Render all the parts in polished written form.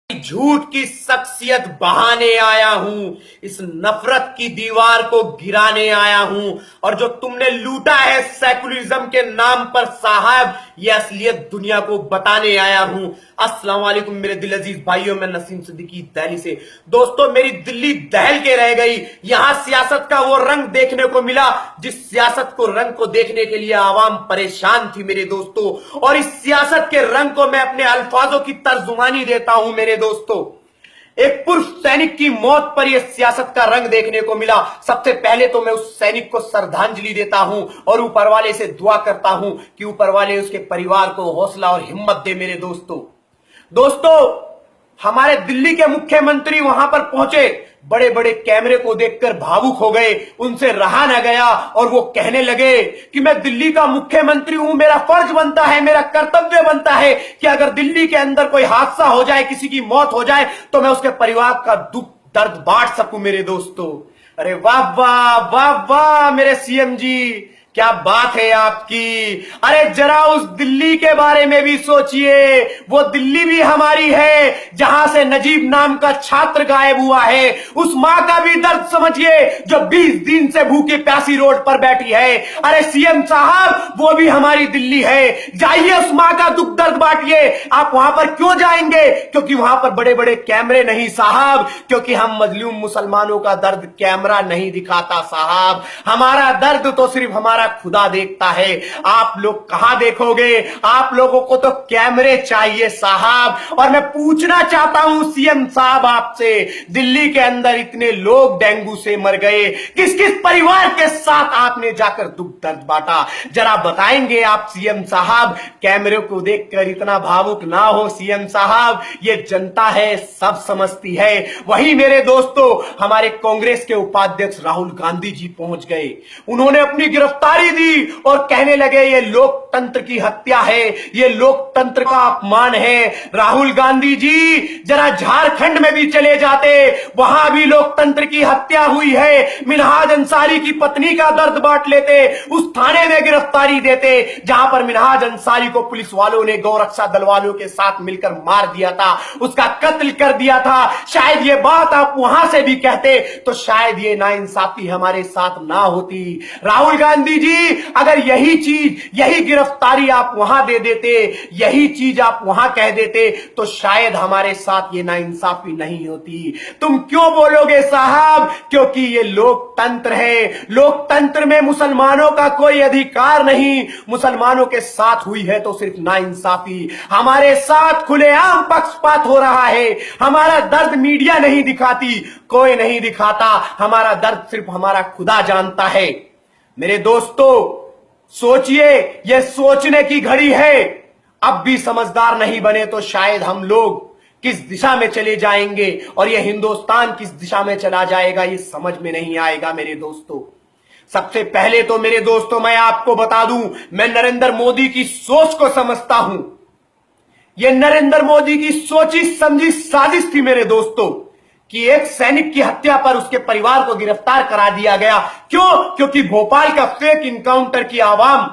झूठ की शख्सियत बहाने आया हूं, इस नफरत की दीवार को गिराने आया हूं। और जो तुमने लूटा है सेकुलरिज्म के नाम पर साहब, ये असलियत दुनिया को बताने आया हूं। अस्सलाम वालेकुम मेरे दिल अजीज भाइयों, मैं नसीम सिद्दीकी दिल्ली से। दोस्तों, मेरी दिल्ली दहल के रह गई। यहां सियासत का वो रंग देखने को मिला जिस सियासत को रंग को देखने के लिए आवाम परेशान थी मेरे दोस्तों। और इस सियासत के रंग को मैं अपने अल्फाजों की तर्जुमानी देता हूं मेरे दोस्तों। एक पुरुष सैनिक की मौत पर यह सियासत का रंग देखने को मिला। सबसे पहले तो मैं उस सैनिक को श्रद्धांजलि देता हूं और ऊपर वाले से दुआ करता हूं कि ऊपर वाले उसके परिवार को हौसला और हिम्मत दे मेरे दोस्तों, हमारे दिल्ली के मुख्यमंत्री वहां पर पहुंचे, बड़े बड़े कैमरे को देखकर भावुक हो गए, उनसे रहा न गया और वो कहने लगे कि मैं दिल्ली का मुख्यमंत्री हूं, मेरा फर्ज बनता है, मेरा कर्तव्य बनता है कि अगर दिल्ली के अंदर कोई हादसा हो जाए, किसी की मौत हो जाए, तो मैं उसके परिवार का दुख दर्द बांट सकूं मेरे दोस्तों। अरे वाह वाह वाह वाह मेरे सीएम जी, क्या बात है आपकी। अरे जरा उस दिल्ली के बारे में भी सोचिए, वो दिल्ली भी हमारी है जहां से नजीब नाम का छात्र गायब हुआ है। उस मां का भी दर्द समझिए जो 20 दिन से भूखी प्यासी रोड पर बैठी है। अरे सीएम साहब, वो भी हमारी दिल्ली है, जाइए उस मां का दुख दर्द बांटिए। आप वहां पर क्यों जाएंगे? क्योंकि वहां पर बड़े बड़े कैमरे नहीं साहब, क्योंकि हम मजलूम मुसलमानों का दर्द कैमरा नहीं दिखाता साहब। हमारा दर्द तो सिर्फ हमारा खुदा देखता है। आप लोग कहां देखोगे? आप लोगों को तो कैमरे चाहिए साहब। और मैं पूछना चाहता हूं सीएम साहब आपसे, दिल्ली के अंदर इतने लोग डेंगू से मर गए, किस किस परिवार के साथ आपने जाकर दुख दर्द बांटा? जरा बताएंगे आप सीएम साहब। कैमरे को देखकर इतना भावुक ना हो सीएम साहब, ये जनता है, सब समझती है। वही मेरे दोस्तों, हमारे कांग्रेस के उपाध्यक्ष राहुल गांधी जी पहुंच गए। उन्होंने अपनी गिरफ्तारी दी और कहने लगे ये लोकतंत्र की हत्या है, ये लोकतंत्र का अपमान है। राहुल गांधी जी जरा झारखंड में भी चले जाते, वहां भी लोकतंत्र की हत्या हुई है। मिनहाज अंसारी की पत्नी का दर्द बांट लेते, उस थाने में गिरफ्तारी देते जहां पर मिनहाज अंसारी को पुलिस वालों ने गौरक्षा दल वालों के साथ मिलकर मार दिया था, उसका कत्ल कर दिया था। शायद ये बात आप वहां से भी कहते तो शायद ये नाइंसाफी हमारे साथ ना होती। राहुल गांधी जी, अगर यही चीज, यही गिरफ्तारी आप वहां दे देते, यही चीज आप वहां कह देते, तो शायद हमारे साथ ये नाइंसाफी नहीं होती। तुम क्यों बोलोगे साहब? क्योंकि ये लोकतंत्र है, लोकतंत्र में मुसलमानों का कोई अधिकार नहीं। मुसलमानों के साथ हुई है तो सिर्फ नाइंसाफी, हमारे साथ खुलेआम पक्षपात हो रहा है। हमारा दर्द मीडिया नहीं दिखाती, कोई नहीं दिखाता, हमारा दर्द सिर्फ हमारा खुदा जानता है। मेरे दोस्तों, सोचिए, यह सोचने की घड़ी है। अब भी समझदार नहीं बने तो शायद हम लोग किस दिशा में चले जाएंगे और यह हिंदुस्तान किस दिशा में चला जाएगा, ये समझ में नहीं आएगा मेरे दोस्तों। सबसे पहले तो मेरे दोस्तों मैं आपको बता दूं, मैं नरेंद्र मोदी की सोच को समझता हूं। यह नरेंद्र मोदी की सोची समझी साजिश थी मेरे दोस्तों कि एक सैनिक की हत्या पर उसके परिवार को गिरफ्तार करा दिया गया। क्यों? क्योंकि भोपाल का फेक इनकाउंटर की आवाम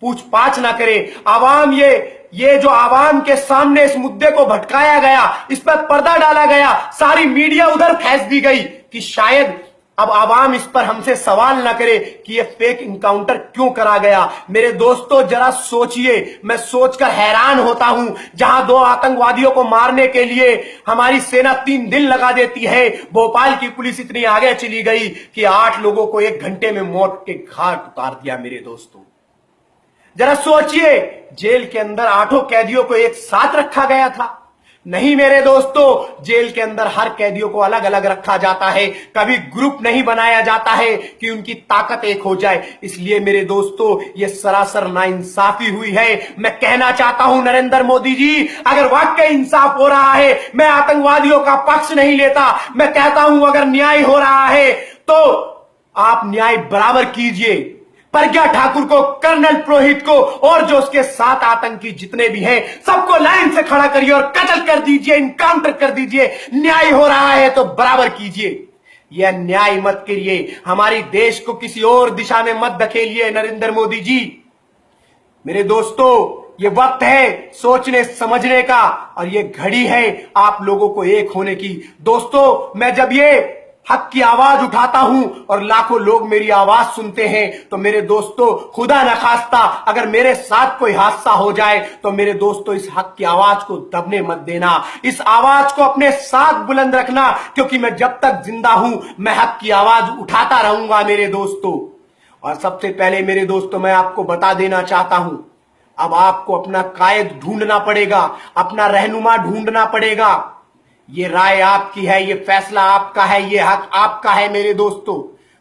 पूछताछ ना करे। आवाम ये जो आवाम के सामने इस मुद्दे को भटकाया गया, इस पर पर्दा डाला गया, सारी मीडिया उधर फैस दी गई कि शायद अब आवाम इस पर हमसे सवाल ना करे कि ये फेक इनकाउंटर क्यों करा गया। मेरे दोस्तों जरा सोचिए, मैं सोचकर हैरान होता हूं, जहां 2 आतंकवादियों को मारने के लिए हमारी सेना 3 दिन लगा देती है, भोपाल की पुलिस इतनी आगे चली गई कि 8 लोगों को 1 घंटे में मौत के घाट उतार दिया। मेरे दोस्तों जरा सोचिए, जेल के अंदर 8 कैदियों को एक साथ रखा गया था। नहीं मेरे दोस्तों, जेल के अंदर हर कैदियों को अलग अलग रखा जाता है, कभी ग्रुप नहीं बनाया जाता है कि उनकी ताकत एक हो जाए। इसलिए मेरे दोस्तों ये सरासर नाइंसाफी हुई है। मैं कहना चाहता हूं नरेंद्र मोदी जी, अगर वाकई इंसाफ हो रहा है, मैं आतंकवादियों का पक्ष नहीं लेता, मैं कहता हूं अगर न्याय हो रहा है तो आप न्याय बराबर कीजिए। प्रज्ञा ठाकुर को, कर्नल पुरोहित को और जो उसके साथ आतंकी जितने भी हैं, सबको लाइन से खड़ा करिए और कत्ल कर दीजिए, इनकाउंटर कर दीजिए। न्याय हो रहा है तो बराबर कीजिए, यह न्याय मत करिए। हमारी देश को किसी और दिशा में मत धकेलिए नरेंद्र मोदी जी। मेरे दोस्तों ये वक्त है सोचने समझने का और ये घड़ी है आप लोगों को एक होने की। दोस्तों, मैं जब ये हक की आवाज उठाता हूं और लाखों लोग मेरी आवाज सुनते हैं तो मेरे दोस्तों, खुदा न खास्ता अगर मेरे साथ कोई हादसा हो जाए तो मेरे दोस्तों, इस हक की आवाज को दबने मत देना। इस आवाज को अपने साथ बुलंद रखना, क्योंकि मैं जब तक जिंदा हूं मैं हक की आवाज उठाता रहूंगा मेरे दोस्तों। और सबसे पहले मेरे दोस्तों, मैं आपको बता देना चाहता हूं, अब आपको अपना कायद ढूंढना पड़ेगा, अपना रहनुमा ढूंढना पड़ेगा। ये राय आपकी है, ये फैसला आपका है, ये हक आपका है मेरे दोस्तों।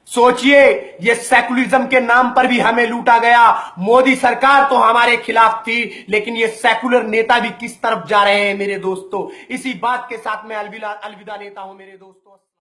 सोचिए, ये सेकुलरिज्म के नाम पर भी हमें लूटा गया। मोदी सरकार तो हमारे खिलाफ थी, लेकिन ये सेकुलर नेता भी किस तरफ जा रहे हैं मेरे दोस्तों। इसी बात के साथ मैं अलविदा लेता हूं मेरे दोस्तों।